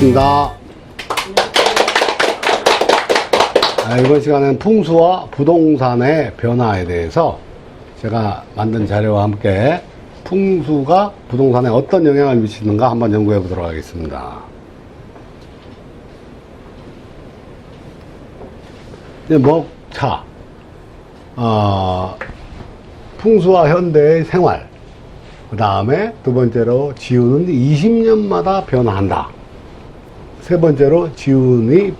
반갑습니다. 이번 시간은 풍수와 부동산의 변화에 대해서 제가 만든 자료와 함께 풍수가 부동산에 어떤 영향을 미치는가 한번 연구해 보도록 하겠습니다. 이제 목차, 풍수와 현대의 생활, 그 다음에 두 번째로 지운은 20년마다 변화한다. 세 번째로 지운이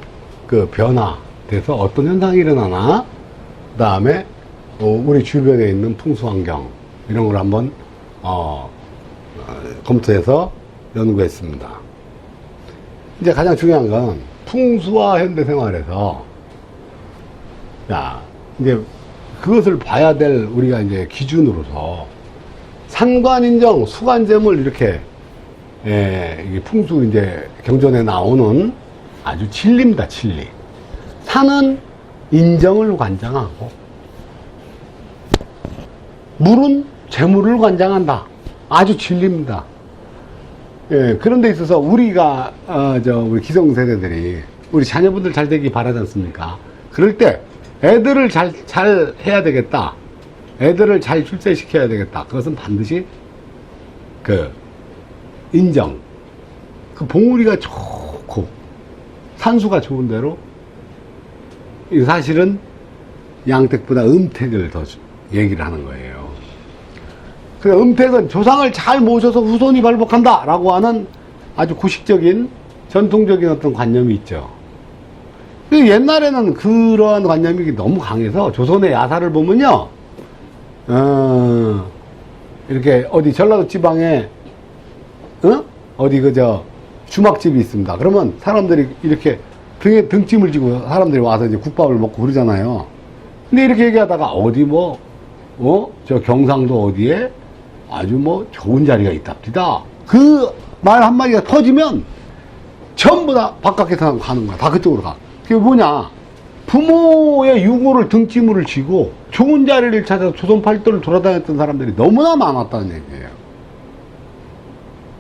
그 변화돼서 어떤 현상이 일어나나, 그 다음에 우리 주변에 있는 풍수 환경 이런 걸 한번 검토해서 연구했습니다. 이제 가장 중요한 건 풍수와 현대 생활에서 이제 그것을 봐야 될 우리가 이제 기준으로서 산관인정, 수관재물 이렇게 이게 풍수 이제 경전에 나오는 아주 진리입니다. 진리. 산은 인정을 관장하고 물은 재물을 관장한다. 아주 진리입니다. 그런 데 있어서 우리가 우리 기성세대들이 우리 자녀분들 잘 되기 바라지 않습니까? 그럴 때 애들을 잘 해야 되겠다. 애들을 잘 출세시켜야 되겠다. 그것은 반드시 인정. 봉우리가 좋고 산수가 좋은 대로 사실은 양택보다 음택을 더 얘기를 하는 거예요. 그러니까 음택은 조상을 잘 모셔서 후손이 발복한다 라고 하는 아주 구식적인 전통적인 어떤 관념이 있죠. 옛날에는 그러한 관념이 너무 강해서 조선의 야사를 보면요, 이렇게 어디 전라도 지방에 어디 주막집이 있습니다. 그러면 사람들이 이렇게 등에 등짐을 지고 사람들이 와서 이제 국밥을 먹고 그러잖아요. 근데 이렇게 얘기하다가 어디 저 경상도 어디에 아주 좋은 자리가 있답니다. 그 말 한마디가 터지면 전부 다 바깥에 사람 가는 거야. 다 그쪽으로 가. 그게 뭐냐? 부모의 유고를 등짐을 지고 좋은 자리를 찾아서 조선 팔도를 돌아다녔던 사람들이 너무나 많았다는 얘기예요.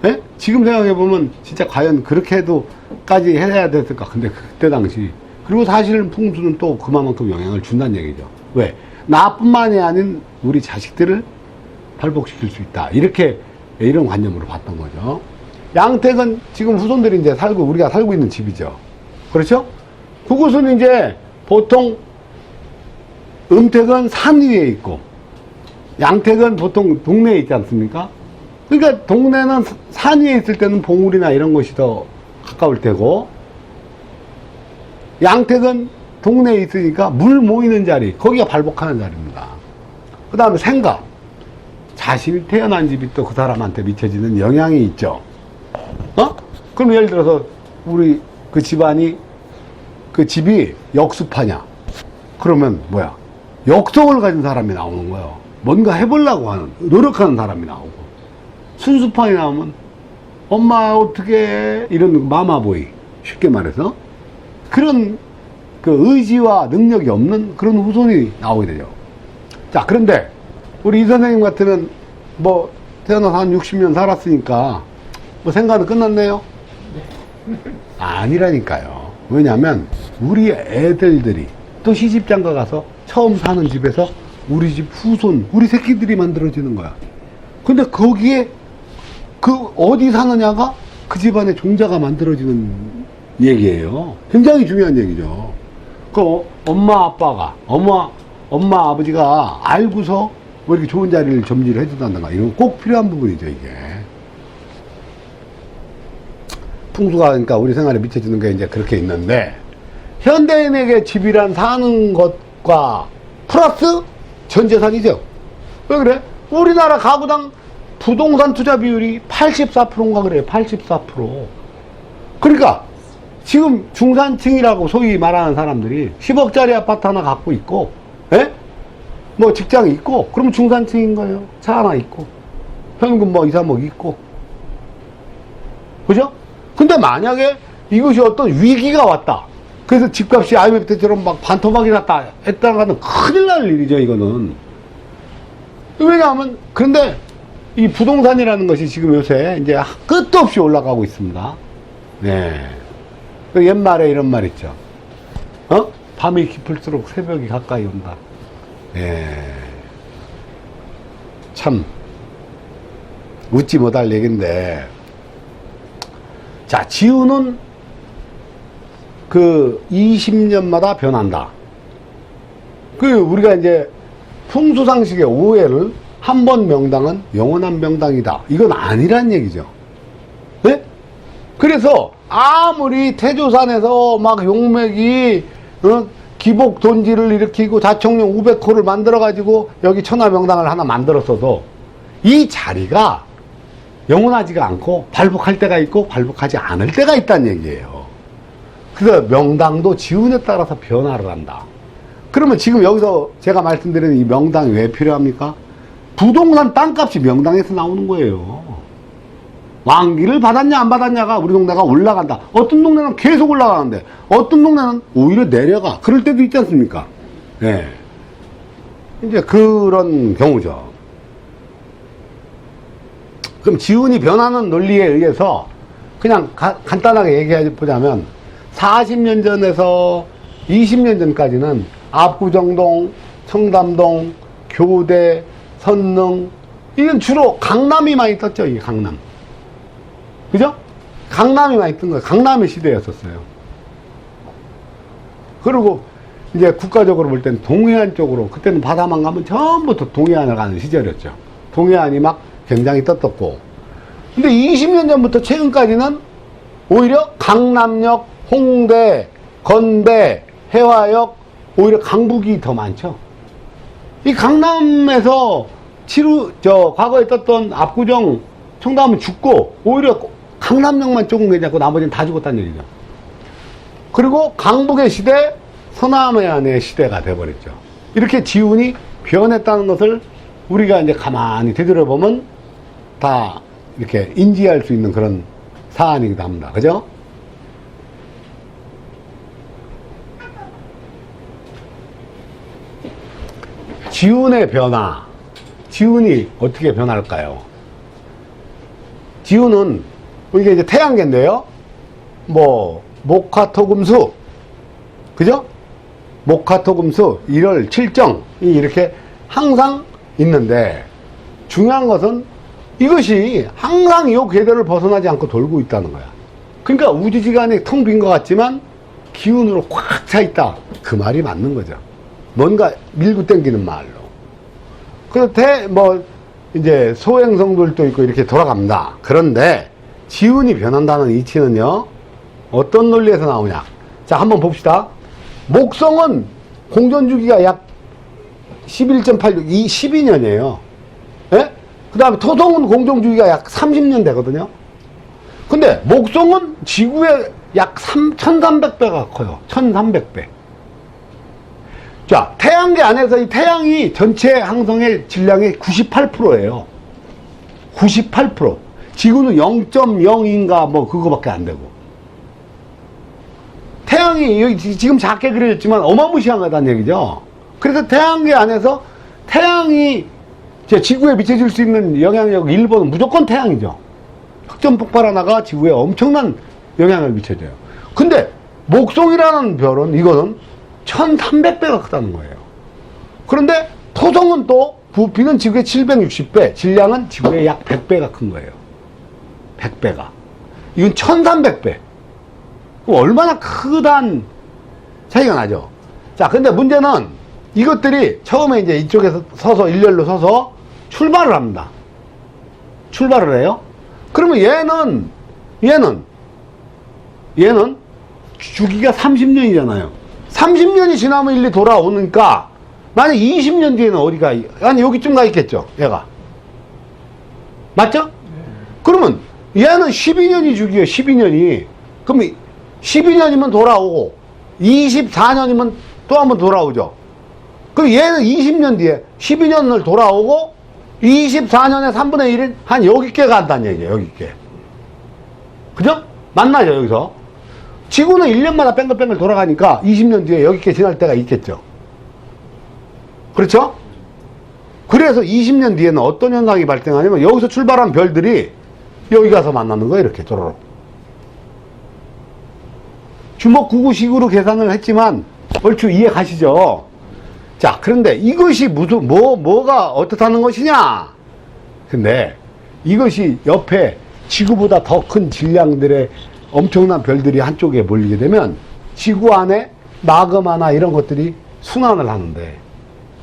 네? 지금 생각해보면 진짜 과연 그렇게 해도까지 해야 됐을까? 근데 그때 당시. 그리고 사실은 풍수는 또 그만큼 영향을 준다는 얘기죠. 왜? 나뿐만이 아닌 우리 자식들을 발복시킬 수 있다. 이런 관념으로 봤던 거죠. 양택은 지금 후손들이 이제 우리가 살고 있는 집이죠. 그렇죠? 그곳은 이제 보통 음택은 산 위에 있고 양택은 보통 동네에 있지 않습니까? 그러니까 동네는 산 위에 있을 때는 봉우리나 이런 것이 더 가까울 테고, 양택은 동네에 있으니까 물 모이는 자리, 거기가 발복하는 자리입니다. 그 다음에 생각, 자신이 태어난 집이 또 그 사람한테 미쳐지는 영향이 있죠. 그럼 예를 들어서 우리 그 집이 역수파냐? 그러면 뭐야? 역성을 가진 사람이 나오는 거예요. 뭔가 해보려고 하는, 노력하는 사람이 나오고. 순수파이 나오면 엄마 어떻게 이런 마마보이, 쉽게 말해서 그런 의지와 능력이 없는 그런 후손이 나오게 되죠. 자, 그런데 우리 이 선생님 같으면 태어나서 한 60년 살았으니까 생각은 끝났네요? 아니라니까요. 왜냐면 우리 애들들이 또 시집장가 가서 처음 사는 집에서 우리 집 후손, 우리 새끼들이 만들어지는 거야. 근데 거기에 어디 사느냐가 그 집안의 종자가 만들어지는 얘기예요. 굉장히 중요한 얘기죠. 엄마 아버지가 알고서 이렇게 좋은 자리를 점지를 해준다든가 이런 거 꼭 필요한 부분이죠, 이게. 풍수가 그러니까 우리 생활에 미쳐지는 게 이제 그렇게 있는데, 현대인에게 집이란 사는 것과 플러스 전 재산이죠. 왜 그래? 우리나라 가구당 부동산 투자 비율이 84%인가 그래요. 84%. 그러니까 지금 중산층이라고 소위 말하는 사람들이 10억짜리 아파트 하나 갖고 있고, 직장이 있고, 그러면 중산층인 거예요. 차 하나 있고, 현금 2, 3억 있고. 그죠? 근데 만약에 이것이 어떤 위기가 왔다. 그래서 집값이 IMF 때처럼 반토막이 났다 했다가는 큰일 날 일이죠, 이거는. 왜냐하면, 그런데 이 부동산이라는 것이 지금 요새 이제 끝도 없이 올라가고 있습니다. 네. 그 옛말에 이런 말 있죠. 밤이 깊을수록 새벽이 가까이 온다. 네. 참, 웃지 못할 얘기인데, 자, 지우는 그 20년마다 변한다. 그 우리가 이제 풍수상식의 오해를 한 번 명당은 영원한 명당이다. 이건 아니란 얘기죠. 네? 그래서 아무리 태조산에서 막 용맥이 기복 돈지를 일으키고 자청령 우백호를 만들어 가지고 여기 천하명당을 하나 만들었어도 이 자리가 영원하지가 않고 발복할 때가 있고 발복하지 않을 때가 있다는 얘기예요. 그래서 명당도 지운에 따라서 변화를 한다. 그러면 지금 여기서 제가 말씀드리는 이 명당이 왜 필요합니까? 부동산 땅값이 명당에서 나오는 거예요. 왕기를 받았냐 안 받았냐가 우리 동네가 올라간다. 어떤 동네는 계속 올라가는데 어떤 동네는 오히려 내려가. 그럴 때도 있지 않습니까? 네. 이제 그런 경우죠. 그럼 지운이 변하는 논리에 의해서 그냥 간단하게 얘기해 보자면 40년 전에서 20년 전까지는 압구정동, 청담동, 교대, 선릉, 이건 주로 강남이 많이 떴죠. 이게 강남. 그죠? 강남이 많이 뜬 거예요. 강남의 시대였었어요. 그리고 이제 국가적으로 볼 때는 동해안 쪽으로, 그때는 바다만 가면 전부 다 동해안을 가는 시절이었죠. 동해안이 막 굉장히 떴었고. 근데 20년 전부터 최근까지는 오히려 강남역, 홍대, 건대, 해화역, 오히려 강북이 더 많죠. 이 강남에서 과거에 떴던 압구정, 청담은 죽고, 오히려 강남역만 조금 괜찮고, 나머지는 다 죽었다는 얘기죠. 그리고 강북의 시대, 서남해안의 시대가 돼버렸죠. 이렇게 지운이 변했다는 것을 우리가 이제 가만히 되돌아보면 다 이렇게 인지할 수 있는 그런 사안이기도 합니다. 그죠? 지운의 변화. 지운이 어떻게 변할까요? 지운은, 이게 이제 태양계인데요. 목화토금수. 그죠? 목화토금수, 1월 7정이 이렇게 항상 있는데, 중요한 것은 이것이 항상 이 궤도를 벗어나지 않고 돌고 있다는 거야. 그러니까 우주지간이 텅 빈 것 같지만 기운으로 꽉 차 있다. 그 말이 맞는 거죠. 뭔가 밀고 당기는 말로. 그래서 이제 소행성들도 있고 이렇게 돌아갑니다. 그런데 지운이 변한다는 이치는요, 어떤 논리에서 나오냐. 자, 한번 봅시다. 목성은 공전주기가 약 11.86, 12년이에요. 예? 그 다음에 토성은 공정주기가 약 30년 되거든요. 근데 목성은 지구의 약 1300배가 커요. 1300배. 자, 태양계 안에서 이 태양이 전체 항성의 질량의 98%예요. 98%. 지구는 0.0인가 그거밖에 안 되고. 태양이 여기 지금 작게 그려졌지만 어마무시한 거다는 얘기죠. 그래서 태양계 안에서 태양이 지구에 미쳐질 수 있는 영향력 1번은 무조건 태양이죠. 흑점 폭발 하나가 지구에 엄청난 영향을 미쳐줘요. 근데 목성이라는 별은 이거는 1300배가 크다는 거예요. 그런데 토성은 또 부피는 지구의 760배, 질량은 지구의 약 100배가 큰 거예요. 100배가. 이건 1300배. 얼마나 크단 차이가 나죠. 자, 근데 문제는 이것들이 처음에 이제 이쪽에서 서서 일렬로 서서 출발을 합니다. 출발을 해요. 그러면 얘는 주기가 30년이잖아요. 30년이 지나면 일리 돌아오니까 만약 20년 뒤에는 어디가, 아니 여기쯤 가 있겠죠, 얘가. 맞죠? 그러면 얘는 12년이 주기예요. 12년이. 그럼 12년이면 돌아오고 24년이면 또 한번 돌아오죠. 그럼 얘는 20년 뒤에 12년을 돌아오고 24년에 3분의 1은 한 여기께 간다는 얘기예요. 여기께. 그죠? 만나죠, 여기서. 지구는 1년마다 뺑글뺑글 돌아가니까 20년 뒤에 여기께 지날 때가 있겠죠. 그렇죠? 그래서 20년 뒤에는 어떤 현상이 발생하냐면 여기서 출발한 별들이 여기 가서 만나는 거예요. 이렇게 쪼로록. 주먹 구구식으로 계산을 했지만 얼추 이해 가시죠? 자, 그런데 이것이 뭐가 어떻다는 것이냐? 근데 이것이 옆에 지구보다 더 큰 질량들의 엄청난 별들이 한쪽에 몰리게 되면 지구 안에 마그마나 이런 것들이 순환을 하는데,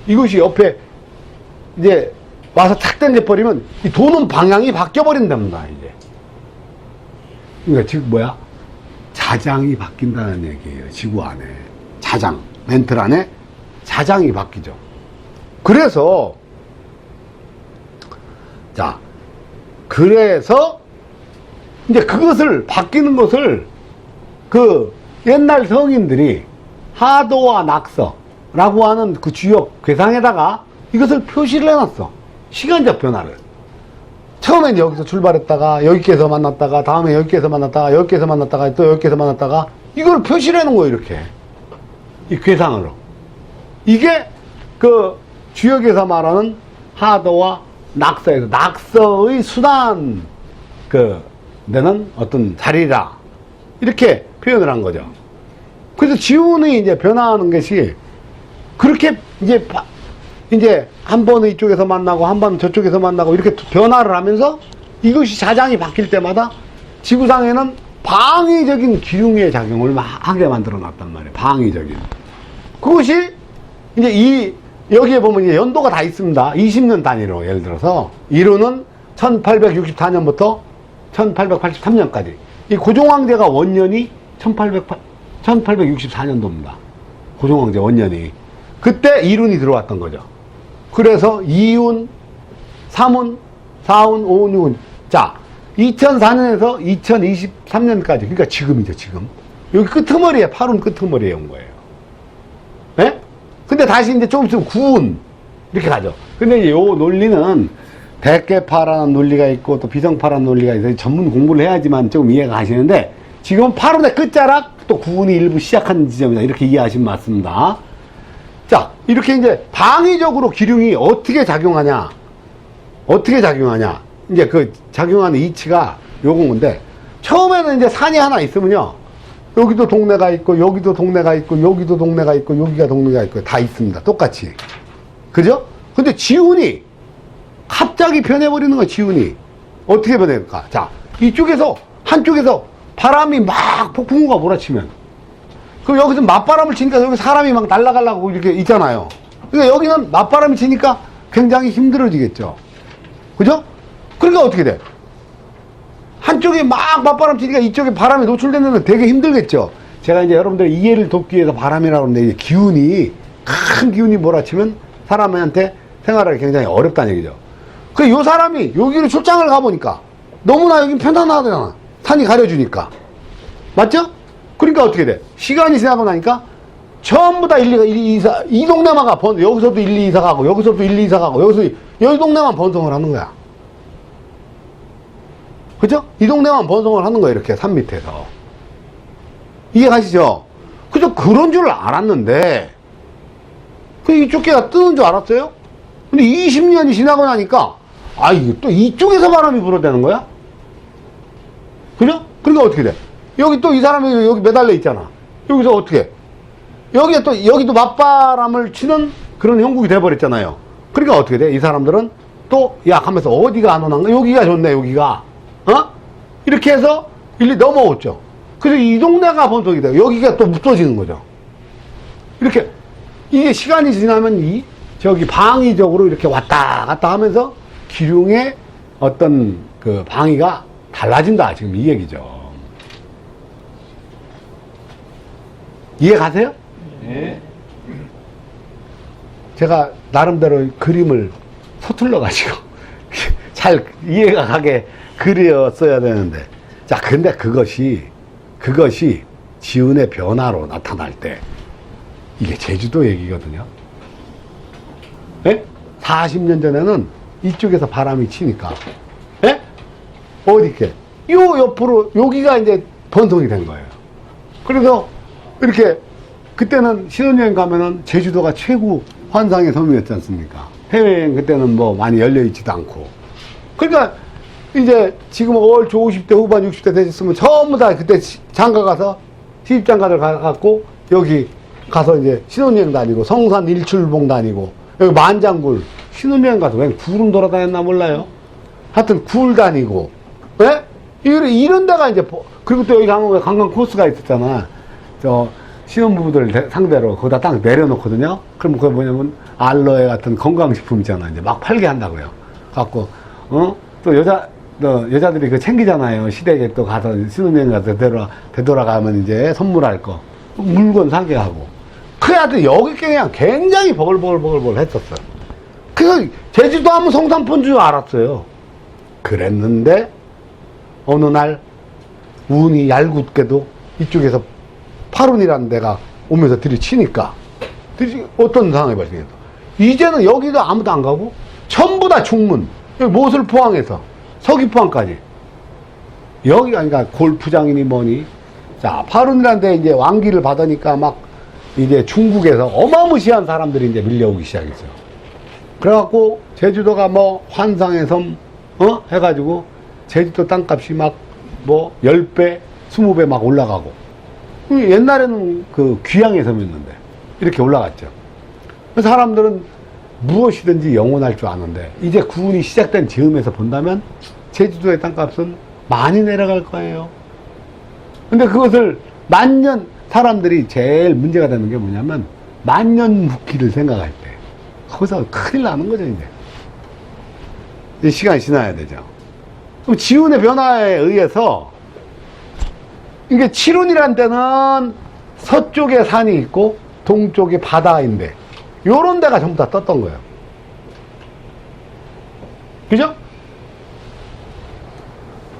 이것이 옆에 이제 와서 탁 던져버리면 이 도는 방향이 바뀌어버린답니다, 이제. 그러니까 즉 뭐야? 자장이 바뀐다는 얘기예요, 지구 안에. 자장, 멘틀 안에 자장이 바뀌죠. 그래서 이제 그것을 바뀌는 것을 그 옛날 성인들이 하도와 낙서라고 하는 그 주역 괴상에다가 이것을 표시를 해놨어. 시간적 변화를. 처음엔 여기서 출발했다가 여기께서 만났다가 다음에 여기께서 만났다가 여기께서 만났다가 또 여기께서 만났다가 이걸 표시를 해놓은 거예요, 이렇게. 이 괴상으로. 이게 그 주역에서 말하는 하도와 낙서에서 낙서의 순환 되는 어떤 자리라 이렇게 표현을 한 거죠. 그래서 지운이 이제 변화하는 것이 그렇게 이제 한 번은 이쪽에서 만나고 한 번은 저쪽에서 만나고 이렇게 변화를 하면서 이것이 자장이 바뀔 때마다 지구상에는 방위적인 기흉의 작용을 하게 만들어 놨단 말이에요. 방위적인. 그것이 이제 여기에 보면 이제 연도가 다 있습니다. 20년 단위로 예를 들어서 1호는 1864년부터 1883년까지. 이 고종황제가 원년이 1864년도입니다. 고종황제 원년이. 그때 1운이 들어왔던 거죠. 그래서 2운, 3운, 4운, 5운, 6운. 자, 2004년에서 2023년까지. 그러니까 지금이죠, 지금. 여기 끄트머리에, 8운 끄트머리에 온 거예요. 예? 근데 다시 이제 조금 있으면 9운. 이렇게 가죠. 근데 이제 요 논리는 대개파라는 논리가 있고 또 비성파라는 논리가 있어서 전문 공부를 해야지만 조금 이해가 가시는데, 지금 8운의 끝자락 또 9운이 일부 시작하는 지점이다. 이렇게 이해하시면 맞습니다. 자, 이렇게 이제 방위적으로 기륭이 어떻게 작용하냐. 이제 그 작용하는 이치가 요건데, 처음에는 이제 산이 하나 있으면요. 여기도 동네가 있고, 여기도 동네가 있고, 여기도 동네가 있고, 여기가 동네가 있고, 다 있습니다. 똑같이. 그죠? 근데 지운이 갑자기 변해버리는 거야, 지운이. 어떻게 변할까? 자, 한쪽에서 바람이 막 폭풍우가 몰아치면, 그럼 여기서 맞바람을 치니까 여기 사람이 막 날아가려고 이렇게 있잖아요. 그러니까 여기는 맞바람이 치니까 굉장히 힘들어지겠죠. 그죠? 그러니까 어떻게 돼? 한쪽에 막 맞바람 치니까 이쪽에 바람이 노출되면 되게 힘들겠죠. 제가 이제 여러분들 이해를 돕기 위해서 바람이라고 하는데, 큰 기운이 몰아치면 사람한테 생활하기 굉장히 어렵다는 얘기죠. 요 사람이 여기로 출장을 가보니까 너무나 여긴 편안하잖아. 산이 가려주니까. 맞죠? 그러니까 어떻게 돼? 시간이 지나고 나니까 전부 다 이 동네만 여기서도 1, 2, 이사 가고, 여기서도 1, 2, 이사 가고, 여기 동네만 번성을 하는 거야. 그죠? 이 동네만 번성을 하는 거예요, 이렇게 산 밑에서. 이해 가시죠? 그죠? 그런 줄 알았는데, 이쪽 개가 뜨는 줄 알았어요? 근데 20년이 지나고 나니까, 이게 또 이쪽에서 바람이 불어대는 거야? 그죠? 그러니까 어떻게 돼? 여기 또 이 사람이 여기 매달려 있잖아. 여기서 어떻게? 여기도 맞바람을 치는 그런 형국이 돼버렸잖아요. 그러니까 어떻게 돼? 이 사람들은 또, 하면서 어디가 안 오는가? 여기가 좋네, 여기가. 이렇게 해서 일리 넘어오죠. 그래서 이 동네가 번성이 돼요. 여기가 또 무뎌지는 거죠. 이렇게, 이게 시간이 지나면 방위적으로 이렇게 왔다 갔다 하면서 기륭의 어떤 그 방위가 달라진다. 지금 이 얘기죠. 이해 가세요? 네. 제가 나름대로 그림을 서툴러가지고 잘 이해가 가게 그렸어야 되는데. 자, 근데 그것이 지운의 변화로 나타날 때, 이게 제주도 얘기거든요. 예? 40년 전에는 이쪽에서 바람이 치니까, 예? 어디게? 요 옆으로, 여기가 이제 번성이 된 거예요. 그래서 이렇게, 그때는 신혼여행 가면은 제주도가 최고 환상의 섬이었지 않습니까? 해외여행 그때는 뭐 많이 열려있지도 않고. 그러니까 이제 지금 올 조 50대 후반 60대 되셨으면 전부 다 그때 장가 가서 시집장가들 가갖고 여기 가서 이제 신혼여행 다니고 성산 일출봉 다니고 여기 만장굴 신혼여행 가서 왜 굴은 돌아다녔나 몰라요. 하여튼 굴 다니고, 예? 이런 데가 이제 그리고 또 여기 가면 관광 코스가 있었잖아. 신혼부부들 상대로 거기다 딱 내려놓거든요. 그럼 그게 뭐냐면 알로에 같은 건강식품 있잖아. 이제 막 팔게 한다고요. 갖고 또 여자들이 그 챙기잖아요. 시댁에 또 가서 신혼여행 가서 되돌아가면 이제 선물할 거 물건 사게 하고. 그래도 여기 그냥 굉장히 버글버글 했었어요. 그래서 제주도 하면 성산포인 줄 알았어요. 그랬는데 어느 날 운이 얄궂게도 이쪽에서 파룬이라는 데가 오면서 들이치니까 어떤 상황이 발생했어. 이제는 여기도 아무도 안 가고 전부 다 중문, 여기 못을 포항해서 서귀포항까지 여기가 그러니까 골프장이니 뭐니. 자, 파룬이라는 데 이제 왕기를 받으니까 막 이제 중국에서 어마무시한 사람들이 이제 밀려오기 시작했어요. 그래갖고 제주도가 뭐 환상의 섬 해가지고 제주도 땅값이 막 뭐 10배 20배 막 올라가고, 옛날에는 그 귀향의 섬이었는데 이렇게 올라갔죠. 사람들은 무엇이든지 영원할 줄 아는데 이제 구운이 시작된 즈음에서 본다면 제주도의 땅값은 많이 내려갈 거예요. 근데 그것을 만년 사람들이 제일 문제가 되는 게 뭐냐면 만년묵기를 생각할 때 거기서 큰일 나는 거죠. 이제 시간이 지나야 되죠. 그럼 지운의 변화에 의해서 이게 칠운이란 데는 서쪽에 산이 있고 동쪽에 바다인데 요런 데가 전부 다 떴던 거예요. 그죠?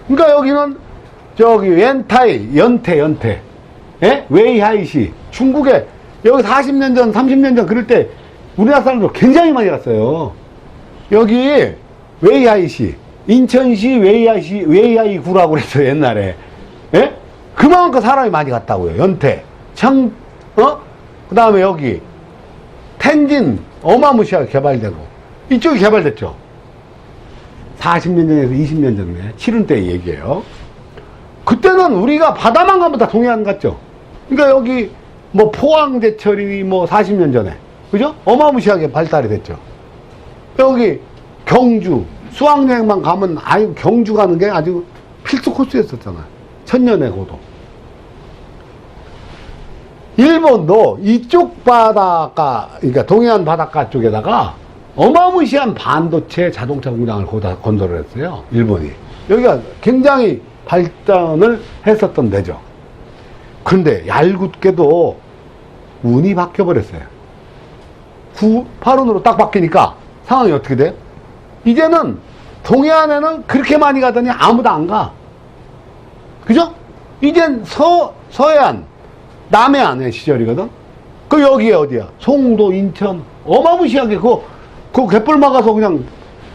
그러니까 여기는 저기 웬타이 연태 예? 웨이하이시 중국에 여기 40년 전 30년 전 그럴 때 우리나라 사람들 굉장히 많이 갔어요. 여기 웨이하이시 인천시 웨이하이 구라고 그랬어요 옛날에. 예? 그만큼 사람이 많이 갔다고요. 연태 그 다음에 여기 텐진 어마무시하게 개발되고 이쪽이 개발됐죠. 40년 전에서 20년 전에 7운 때 얘기예요. 그때는 우리가 바다만 가면 다 동해안 갔죠. 그러니까 여기 뭐 포항제철이 뭐 40년 전에 그죠? 어마무시하게 발달이 됐죠. 여기 경주 수학여행만 가면 아유 경주 가는 게 아주 필수 코스였었잖아요. 천년의 고도. 일본도 이쪽 바닷가, 그러니까 동해안 바닷가 쪽에다가 어마무시한 반도체 자동차 공장을 거기다 건설을 했어요. 일본이. 여기가 굉장히 발전을 했었던 데죠. 그런데 얄궂게도 운이 바뀌어버렸어요. 8운으로 딱 바뀌니까 상황이 어떻게 돼요? 이제는 동해안에는 그렇게 많이 가더니 아무도 안 가. 그죠? 이젠 서해안, 남해안의 시절이거든? 그 여기에 어디야? 송도, 인천, 어마무시하게 그 갯벌 막아서 그냥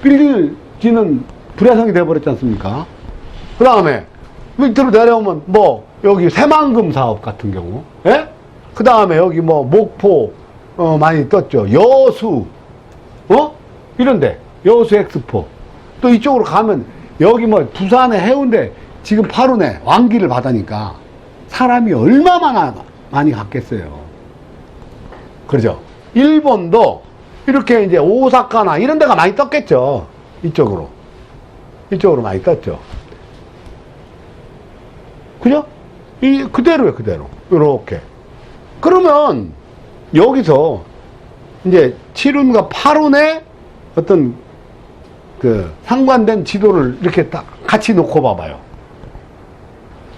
빌리지는 불야성이 돼버렸지 않습니까? 그 다음에 밑으로 내려오면 뭐 여기 새만금 사업 같은 경우, 예? 그 다음에 여기 뭐 목포 많이 떴죠. 여수, 이런데 여수 엑스포. 또 이쪽으로 가면 여기 뭐 부산의 해운대 지금 8운에 왕기를 받으니까 사람이 얼마나 많이 갔겠어요. 그러죠. 일본도 이렇게 이제 오사카나 이런 데가 많이 떴겠죠. 이쪽으로 많이 떴죠. 그죠? 그대로예요, 그대로. 요렇게. 그러면 여기서 이제 7운과 8운의 어떤 그 상관된 지도를 이렇게 딱 같이 놓고 봐봐요.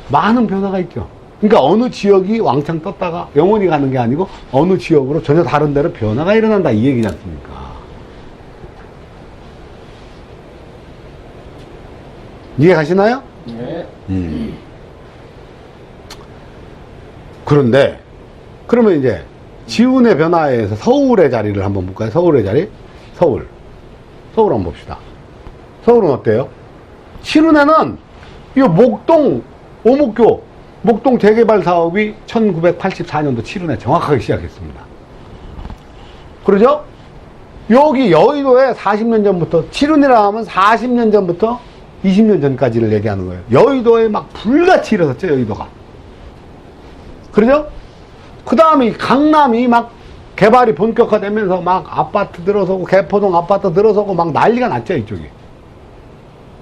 많은 변화가 있죠. 그러니까 어느 지역이 왕창 떴다가 영원히 가는 게 아니고 어느 지역으로 전혀 다른 데로 변화가 일어난다 이 얘기지 않습니까? 이해 가시나요? 네. 그런데 그러면 이제 지운의 변화에 의해서 서울의 자리를 한번 볼까요? 서울의 자리? 서울 한번 봅시다. 서울은 어때요? 7운에는 이 목동 오목교 목동 재개발 사업이 1984년도 7운에 정확하게 시작했습니다. 그러죠? 여기 여의도에 40년 전부터 7운이라 하면 40년 전부터 20년 전까지를 얘기하는 거예요. 여의도에 막 불같이 일어섰죠, 여의도가. 그러죠? 그 다음에 강남이 막 개발이 본격화되면서 막 아파트 들어서고 개포동 아파트 들어서고 막 난리가 났죠, 이쪽이.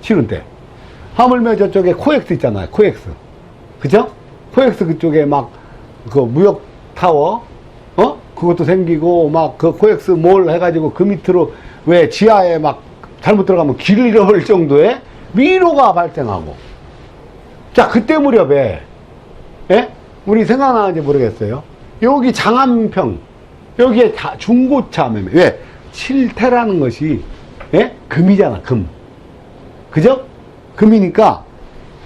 치른 때. 하물며 저쪽에 코엑스 있잖아요, 코엑스. 그죠? 코엑스 그쪽에 막 그 무역타워, 그것도 생기고 막 그 코엑스 몰 해가지고 그 밑으로 왜 지하에 막 잘못 들어가면 길을 잃어버릴 정도의 위로가 발생하고. 자, 그때 무렵에, 예? 우리 생각나는지 모르겠어요. 여기 장안평, 여기에 중고차 매매. 왜? 실태라는 것이, 예? 금이잖아, 금. 그죠? 금이니까,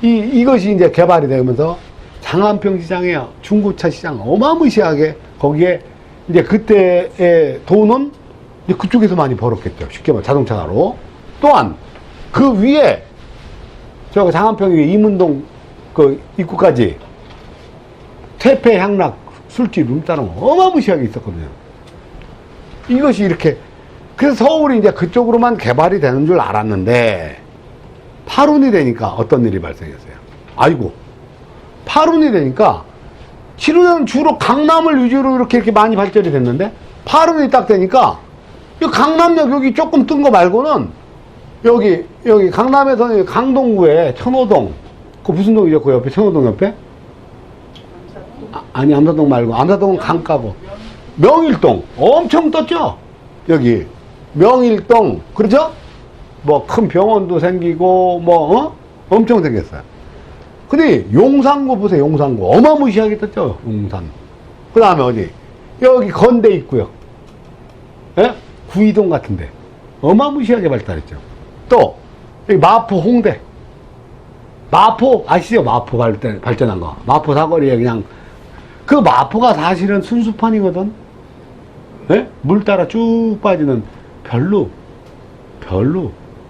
이것이 이제 개발이 되면서 장안평 시장에 중고차 시장 어마무시하게 거기에 이제 그때의 돈은 이제 그쪽에서 많이 벌었겠죠. 쉽게 말해, 자동차로. 또한, 그 위에, 저 장안평 위에 이문동 그 입구까지 퇴폐 향락 술집 룸따름 어마무시하게 있었거든요. 이것이 이렇게, 그래서 서울이 이제 그쪽으로만 개발이 되는 줄 알았는데, 8운이 되니까 어떤 일이 발생했어요? 아이고, 8운이 되니까, 7운은 주로 강남을 위주로 이렇게 많이 발전이 됐는데, 8운이 딱 되니까, 이 강남역 여기 조금 뜬 거 말고는, 여기 강남에서는 강동구에 천호동, 그 무슨 동이죠? 그 옆에, 천호동 옆에? 아니, 암사동 말고, 암사동은 강가고, 명일동, 엄청 떴죠? 여기. 명일동, 그렇죠? 뭐, 큰 병원도 생기고, 엄청 생겼어요. 근데, 용산구 보세요, 용산구. 어마무시하게 떴죠, 용산. 그 다음에 어디? 여기 건대 있고요. 예? 구이동 같은데. 어마무시하게 발달했죠. 또, 여기 마포, 홍대. 마포, 아시죠? 마포 발전한 거. 마포 사거리에 그냥, 그 마포가 사실은 순수판이거든? 예? 물 따라 쭉 빠지는 별로.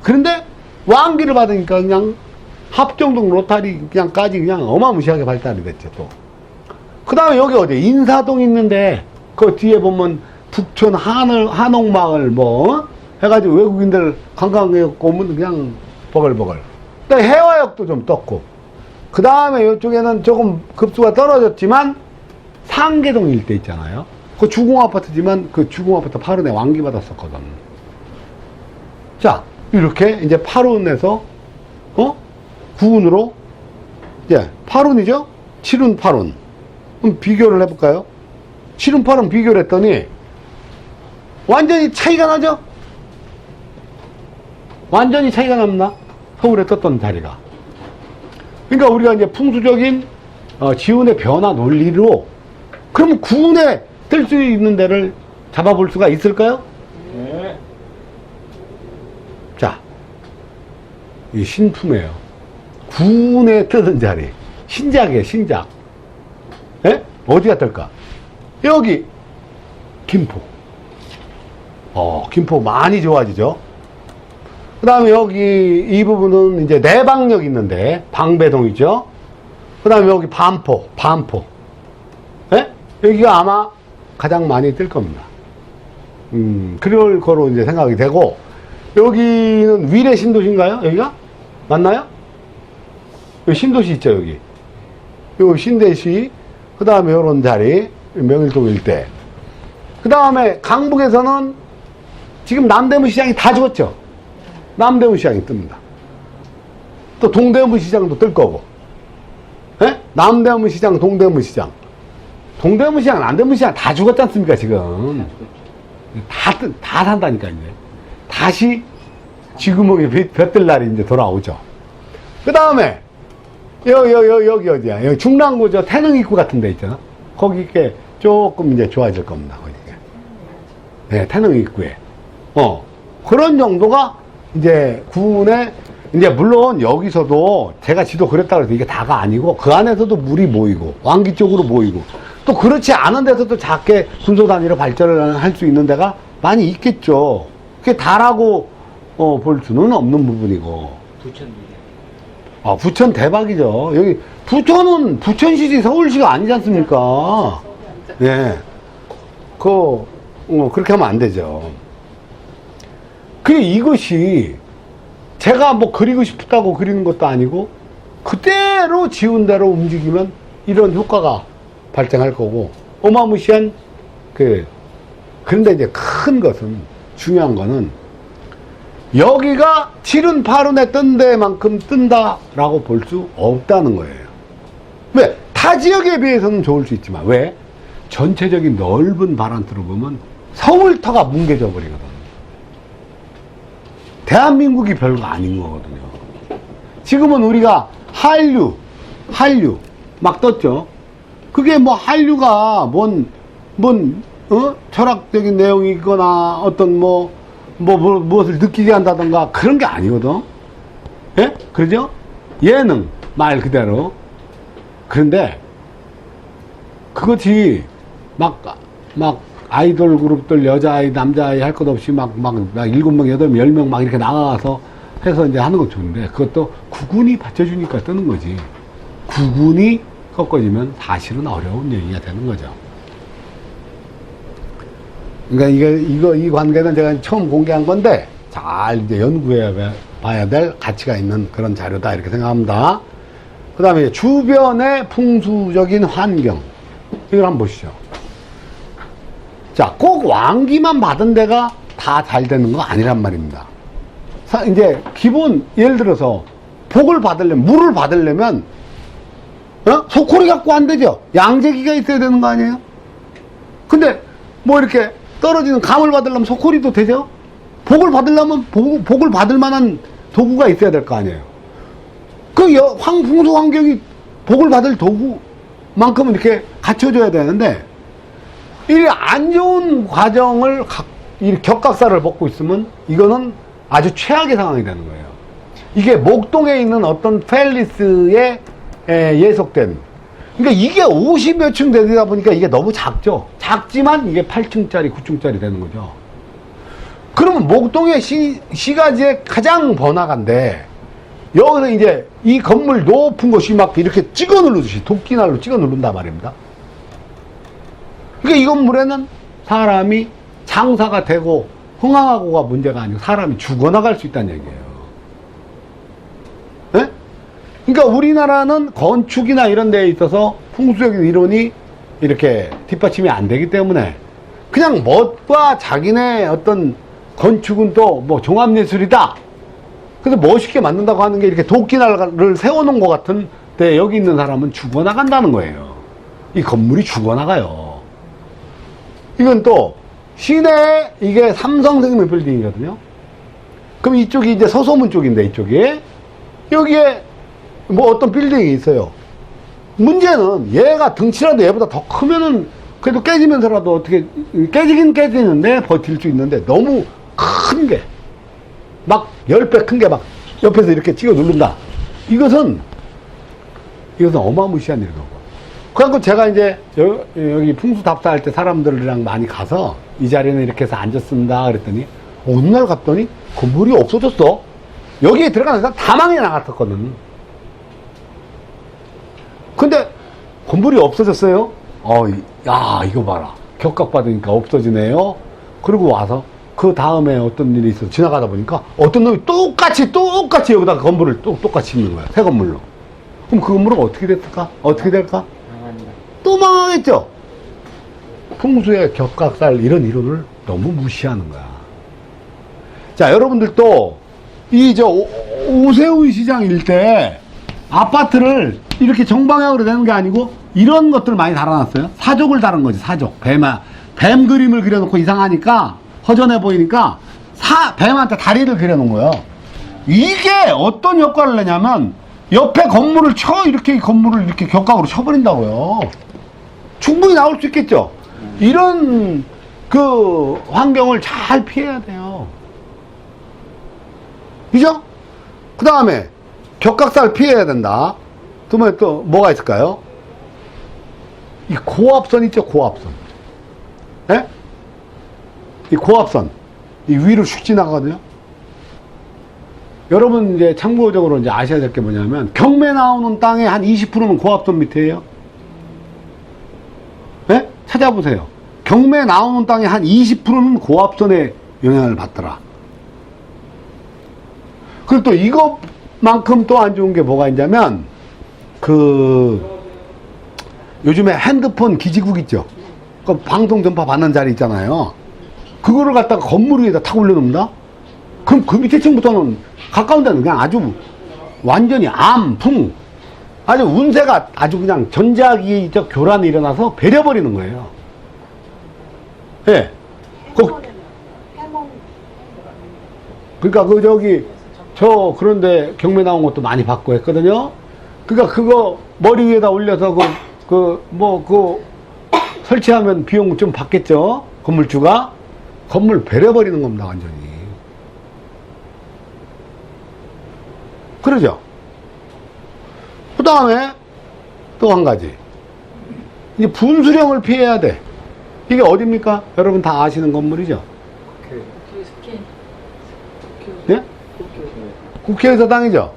그런데, 왕기를 받으니까 그냥, 합정동 로타리 그냥까지 그냥 어마무시하게 발달이 됐죠, 또. 그 다음에 여기 어디? 인사동 있는데, 그 뒤에 보면 북촌 한옥마을 해가지고 외국인들 관광객 오면 그냥 버글버글. 근데 해화역도 좀 떴고. 그 다음에 이쪽에는 조금 급수가 떨어졌지만, 상계동 일대 있잖아요. 그 주공아파트지만 그 주공아파트 8운에 왕기 받았었거든. 자, 이렇게 이제 8운에서, 9운으로, 8운이죠? 7운, 8운. 그럼 비교를 해볼까요? 7운, 8운 비교를 했더니, 완전히 차이가 나죠? 완전히 차이가 납니다. 서울에 떴던 자리가. 그러니까 우리가 이제 풍수적인, 지운의 변화 논리로, 그럼 9운에 뜰 수 있는 데를 잡아볼 수가 있을까요? 네. 자, 이 신품이에요. 9운에 뜨는 자리. 신작이에요, 신작. 예? 어디가 뜰까? 여기, 김포. 김포 많이 좋아지죠? 그 다음에 여기, 이 부분은 이제 내방역 있는데, 방배동이죠? 그 다음에 여기 반포. 예? 여기가 아마 가장 많이 뜰 겁니다. 그럴 거로 이제 생각이 되고, 여기는 위례 신도시인가요? 여기가? 맞나요? 여기 신도시 있죠, 여기. 요 신대시, 그 다음에 요런 자리, 명일동 일대. 그 다음에 강북에서는 지금 남대문 시장이 다 죽었죠? 남대문 시장이 뜹니다. 또 동대문 시장도 뜰 거고. 예? 남대문 시장, 동대문 시장. 동대문 시장, 남대문 시장 다 죽었지 않습니까, 지금? 다 산다니까요, 이제. 다시 지구멍에 볕들 날이 이제 돌아오죠. 그 다음에, 여기 어디야? 여기 중랑구 저 태릉 입구 같은 데 있잖아? 거기 게 조금 이제 좋아질 겁니다, 거기게. 네, 태릉 입구에. 그런 정도가 이제 구운에, 이제 물론 여기서도 제가 지도 그랬다고 해서 이게 다가 아니고 그 안에서도 물이 모이고, 왕기 쪽으로 모이고, 또 그렇지 않은 데서도 작게 순서 단위로 발전을 할 수 있는 데가 많이 있겠죠. 그게 다라고 볼 수는 없는 부분이고. 부천 대박이죠. 여기, 부천은 부천시지 서울시가 아니지 않습니까? 예. 그렇게 하면 안 되죠. 이것이 제가 뭐 그리고 싶다고 그리는 것도 아니고, 그대로 지운 대로 움직이면 이런 효과가 발생할 거고, 어마무시한 그런데 이제 큰 것은, 중요한 거는, 여기가 7운 8운에 뜬 데만큼 뜬다라고 볼 수 없다는 거예요. 왜? 타 지역에 비해서는 좋을 수 있지만, 왜? 전체적인 넓은 바람으로 보면 서울터가 뭉개져 버리거든. 대한민국이 별거 아닌 거거든요. 지금은 우리가 한류 막 떴죠. 그게 뭐 한류가 철학적인 내용이 있거나 어떤 무엇을 느끼게 한다던가 그런 게 아니거든. 예? 그러죠? 예능 말 그대로. 그런데 그것이 막 아이돌 그룹들 여자아이 남자아이 할 것 없이 막 7명 8명 10명 막 이렇게 나가서 해서 이제 하는 건 좋은데, 그것도 구군이 받쳐주니까 뜨는 거지. 구군이 꺾어지면 사실은 어려운 얘기가 되는 거죠. 그러니까 이 관계는 제가 처음 공개한 건데, 잘 이제 연구해 봐야 될 가치가 있는 그런 자료다, 이렇게 생각합니다. 그 다음에 주변의 풍수적인 환경. 이걸 한번 보시죠. 자, 꼭 왕기만 받은 데가 다 잘 되는 거 아니란 말입니다. 이제 기본, 예를 들어서 복을 받으려면, 물을 받으려면 소코리 갖고 안 되죠. 양재기가 있어야 되는 거 아니에요? 근데 뭐 이렇게 떨어지는 감을 받으려면 소코리도 되죠. 복을 받으려면 복을 받을 만한 도구가 있어야 될 거 아니에요. 그 풍수 환경이 복을 받을 도구만큼은 이렇게 갖춰줘야 되는데, 이 안 좋은 과정을 이 격각사를 먹고 있으면 이거는 아주 최악의 상황이 되는 거예요. 이게 목동에 있는 어떤 팰리스에 예속된, 그러니까 이게 50몇 층 되다 보니까 이게 너무 작죠. 작지만 이게 8층짜리 9층짜리 되는 거죠. 그러면 목동의 시가지의 가장 번화가인데, 여기서 이제 이 건물 높은 것이 막 이렇게 찍어 누르듯이 도끼날로 찍어 누른단 말입니다. 그러니까 이 건물에는 사람이 장사가 되고 흥황하고가 문제가 아니고 사람이 죽어나갈 수 있다는 얘기예요. 네? 그러니까 우리나라는 건축이나 이런 데에 있어서 풍수적인 이론이 이렇게 뒷받침이 안 되기 때문에 그냥 멋과 자기네 어떤 건축은 또 뭐 종합예술이다. 그래서 멋있게 만든다고 하는 게 이렇게 도끼날을 세워놓은 것 같은데, 여기 있는 사람은 죽어나간다는 거예요. 이 건물이 죽어나가요. 이건 또 시내에 이게 삼성생명 빌딩이거든요. 그럼 이쪽이 이제 서소문 쪽인데, 이쪽에 여기에 뭐 어떤 빌딩이 있어요. 문제는 얘가 덩치라도 얘보다 더 크면은 그래도 깨지면서라도 어떻게 깨지긴 깨지는데 버틸 수 있는데, 너무 큰 게 막 10배 큰 게 막 옆에서 이렇게 찍어 누른다. 이것은 어마무시한 일이고. 그래갖고 제가 이제 여기 풍수 답사할 때 사람들이랑 많이 가서 이 자리는 이렇게 해서 앉았습니다 그랬더니, 어느 날 갔더니 건물이 없어졌어. 여기에 들어가는 사람 다 망해 나갔었거든. 근데 건물이 없어졌어요. 야, 이거 봐라. 격각받으니까 없어지네요. 그리고 와서 그 다음에 어떤 일이 있어서 지나가다 보니까 어떤 놈이 똑같이 여기다가 건물을 똑같이 짓는 거야. 새 건물로. 그럼 그 건물은 어떻게 됐을까? 어떻게 될까? 또 망하겠죠? 풍수의 격각살 이런 이론을 너무 무시하는 거야. 자, 여러분들도 오세훈 시장 일대 아파트를 이렇게 정방향으로 내는 게 아니고 이런 것들 많이 달아놨어요. 사족을 달은 거지, 사족. 뱀 그림을 그려놓고 이상하니까 허전해 보이니까 뱀한테 다리를 그려놓은 거예요. 이게 어떤 효과를 내냐면 옆에 건물을 이 건물을 이렇게 격각으로 쳐버린다고요. 충분히 나올 수 있겠죠. 이런 그 환경을 잘 피해야 돼요. 그죠? 그 다음에 격각사를 피해야 된다. 그러면 또 뭐가 있을까요? 이 고압선 있죠, 고압선. 예? 이 고압선, 이 위로 슉 지나가거든요. 여러분 이제 참고적으로 이제 아셔야 될 게 뭐냐면, 경매 나오는 땅에 한 20%는 고압선 밑에예요. 예? 찾아보세요. 경매 나오는 땅에 한 20%는 고압선의 영향을 받더라. 그리고 또 이것만큼 또 안 좋은 게 뭐가 있냐면, 요즘에 핸드폰 기지국 있죠? 그 방송 전파 받는 자리 있잖아요. 그거를 갖다가 건물 위에다 탁 올려놓는다? 그럼 그 밑에 층부터는 가까운 데는 그냥 아주 완전히 풍, 아주 운세가 아주 그냥 전자기적 교란이 일어나서 배려버리는 거예요. 예. 네. 그러니까 그런데 경매 나온 것도 많이 받고 했거든요. 그러니까 그거 머리 위에다 올려서 설치하면 비용 좀 받겠죠. 건물주가. 건물 배려버리는 겁니다, 완전히. 그러죠. 그 다음에 또 한 가지. 이제 분수령을 피해야 돼. 이게 어딥니까? 여러분 다 아시는 건물이죠? 예? 국회의사당이죠?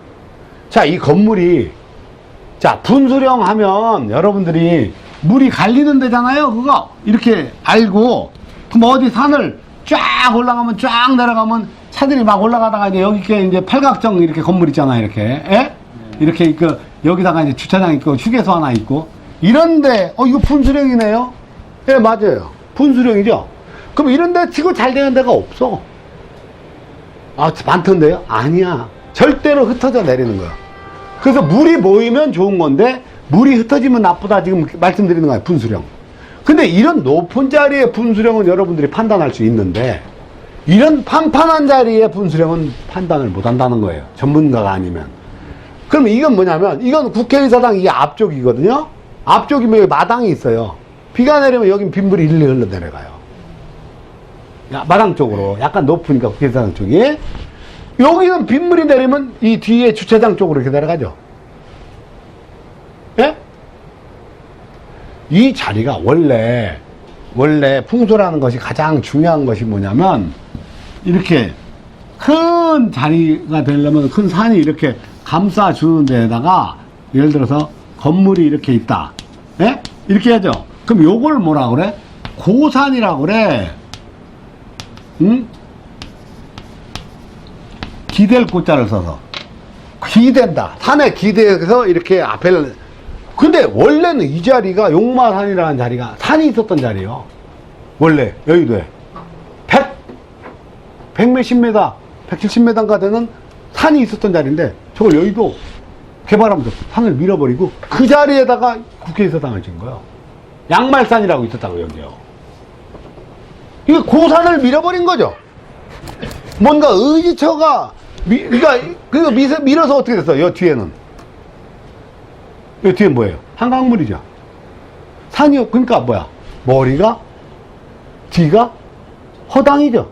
자, 이 건물이, 자, 분수령 하면 여러분들이 물이 갈리는 데잖아요, 그거. 이렇게 알고, 그럼 어디 산을 쫙 올라가면, 쫙 내려가면 차들이 막 올라가다가 이제 여기 이제 팔각정 이렇게 건물 있잖아요, 이렇게. 예? 이렇게 여기다가 이제 주차장 있고, 휴게소 하나 있고. 이런데, 이거 분수령이네요? 예, 맞아요. 분수령이죠? 그럼 이런데 치고 잘 되는 데가 없어. 아, 많던데요? 아니야. 절대로 흩어져 내리는 거야. 그래서 물이 모이면 좋은 건데, 물이 흩어지면 나쁘다. 지금 말씀드리는 거예요. 분수령. 근데 이런 높은 자리의 분수령은 여러분들이 판단할 수 있는데, 이런 판판한 자리의 분수령은 판단을 못 한다는 거예요. 전문가가 아니면. 그럼 이건 뭐냐면, 이건 국회의사당 이게 앞쪽이거든요? 앞쪽이면 여기 마당이 있어요. 비가 내리면 여긴 빗물이 일리 흘러내려가요. 마당 쪽으로. 약간 높으니까 국회의사당 쪽이. 여기는 빗물이 내리면 이 뒤에 주차장 쪽으로 이렇게 내려가죠. 예? 이 자리가 원래 풍수라는 것이 가장 중요한 것이 뭐냐면, 이렇게 큰 자리가 되려면 큰 산이 이렇게 감싸주는 데다가, 예를 들어서 건물이 이렇게 있다. 예? 이렇게 하죠. 그럼 요걸 뭐라 그래? 고산이라고 그래. 응? 기댈 고자를 써서. 기댄다. 산에 기대서 이렇게 앞에를. 근데 원래는 이 자리가 용마산이라는 자리가 산이 있었던 자리예요. 원래 여의도에 100몇십 메다 170m인가 되는 산이 있었던 자리인데, 저걸 여의도 개발하면서 산을 밀어버리고 그 자리에다가 국회의사당을 지은 거예요. 양말산이라고 있었다고, 여기요. 이게 고산을 밀어버린 거죠. 뭔가 의지처가 그러니까 밀어서 어떻게 됐어요? 이 뒤에는, 이 뒤에 뭐예요? 한강물이죠. 산이요. 그러니까 뭐야? 머리가, 뒤가 허당이죠.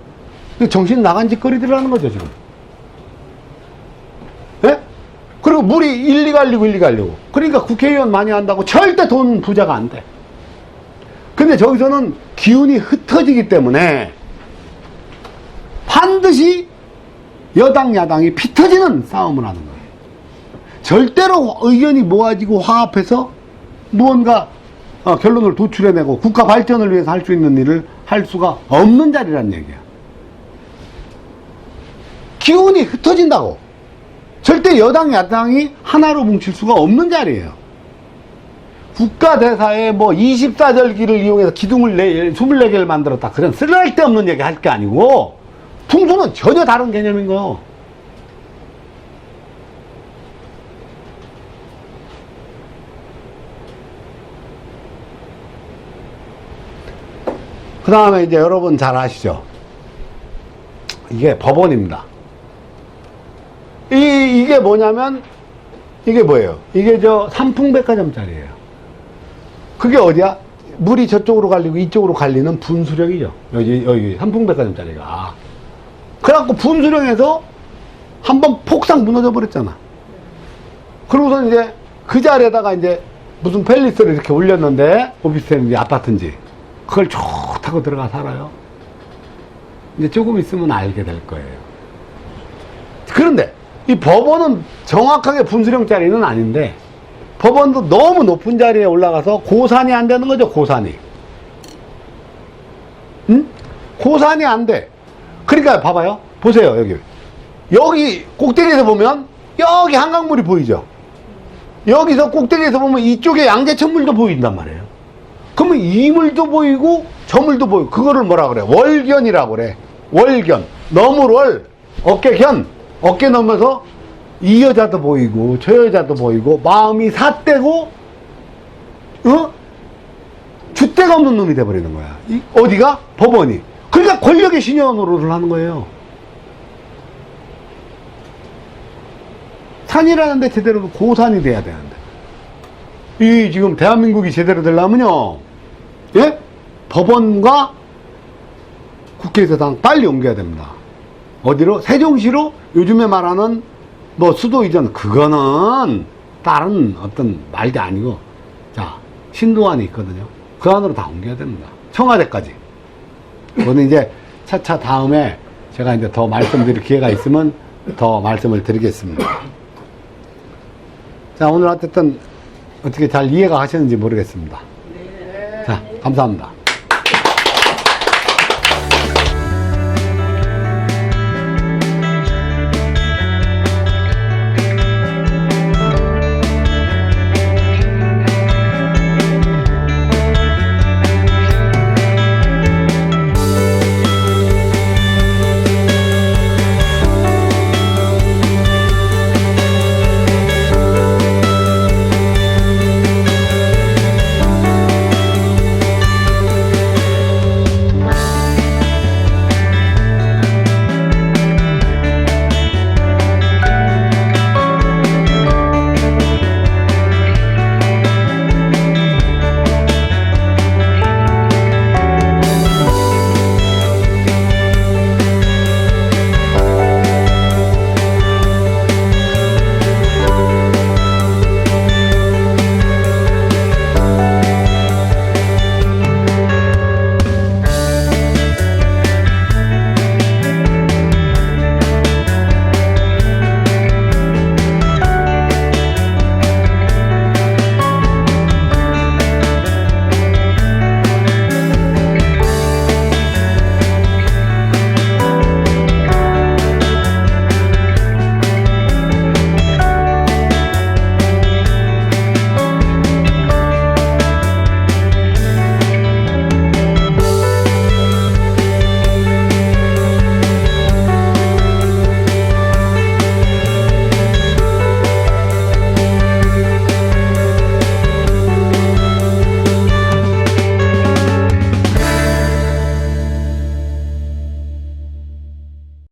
정신 나간 짓거리들 하는 거죠, 지금. 예? 그리고 물이 일리 갈리고. 그러니까 국회의원 많이 한다고 절대 돈 부자가 안 돼. 근데 저기서는 기운이 흩어지기 때문에 반드시 여당, 야당이 피 터지는 싸움을 하는 거예요. 절대로 의견이 모아지고 화합해서 무언가 결론을 도출해내고 국가 발전을 위해서 할 수 있는 일을 할 수가 없는 자리란 얘기야. 기운이 흩어진다고. 절대 여당, 야당이 하나로 뭉칠 수가 없는 자리예요. 국가대사에 24절기를 이용해서 기둥을 24개를 만들었다. 그런 쓸데없는 얘기 할 게 아니고, 풍수는 전혀 다른 개념인 거예요. 그 다음에 이제 여러분 잘 아시죠? 이게 법원입니다. 이게 뭐냐면, 이게 뭐예요? 이게 삼풍백화점짜리예요. 그게 어디야? 물이 저쪽으로 갈리고 이쪽으로 갈리는 분수령이죠. 여기 삼풍백화점짜리가. 그래갖고 분수령에서 한번 폭삭 무너져 버렸잖아. 그러고서 이제 그 자리에다가 이제 무슨 팰리스를 이렇게 올렸는데, 오피스텔인지 아파트인지, 그걸 좋다고 들어가 살아요. 이제 조금 있으면 알게 될 거예요. 그런데 이 법원은 정확하게 분수령 자리는 아닌데, 법원도 너무 높은 자리에 올라가서 고산이 안 되는 거죠, 고산이. 응? 고산이 안 돼. 그러니까 봐봐요. 보세요, 여기 꼭대기에서 보면 여기 한강물이 보이죠. 여기서 꼭대기에서 보면 이쪽에 양재천물도 보인단 말이에요. 그러면 이 물도 보이고 저 물도 보이고 그거를 뭐라 그래? 월견이라고 그래. 월견. 너물 월. 어깨견. 어깨 넘어서 이 여자도 보이고 저 여자도 보이고 마음이 삿대고 줏대가 없는 놈이 돼버리는 거야. 어디가? 법원이. 그러니까 권력의 신여 노릇을 하는 거예요. 산이라는데 제대로 고산이 돼야 되는데 이 지금 대한민국이 제대로 되려면요, 예? 법원과 국회의사당 빨리 옮겨야 됩니다. 어디로? 세종시로. 요즘에 말하는 뭐 수도 이전, 그거는 다른 어떤 말도 아니고, 자, 신도안이 있거든요. 그 안으로 다 옮겨야 됩니다. 청와대까지. 그거는 이제 차차 다음에 제가 이제 더 말씀드릴 기회가 있으면 더 말씀을 드리겠습니다. 자, 오늘 어쨌든 어떻게 잘 이해가 하셨는지 모르겠습니다. 자, 감사합니다.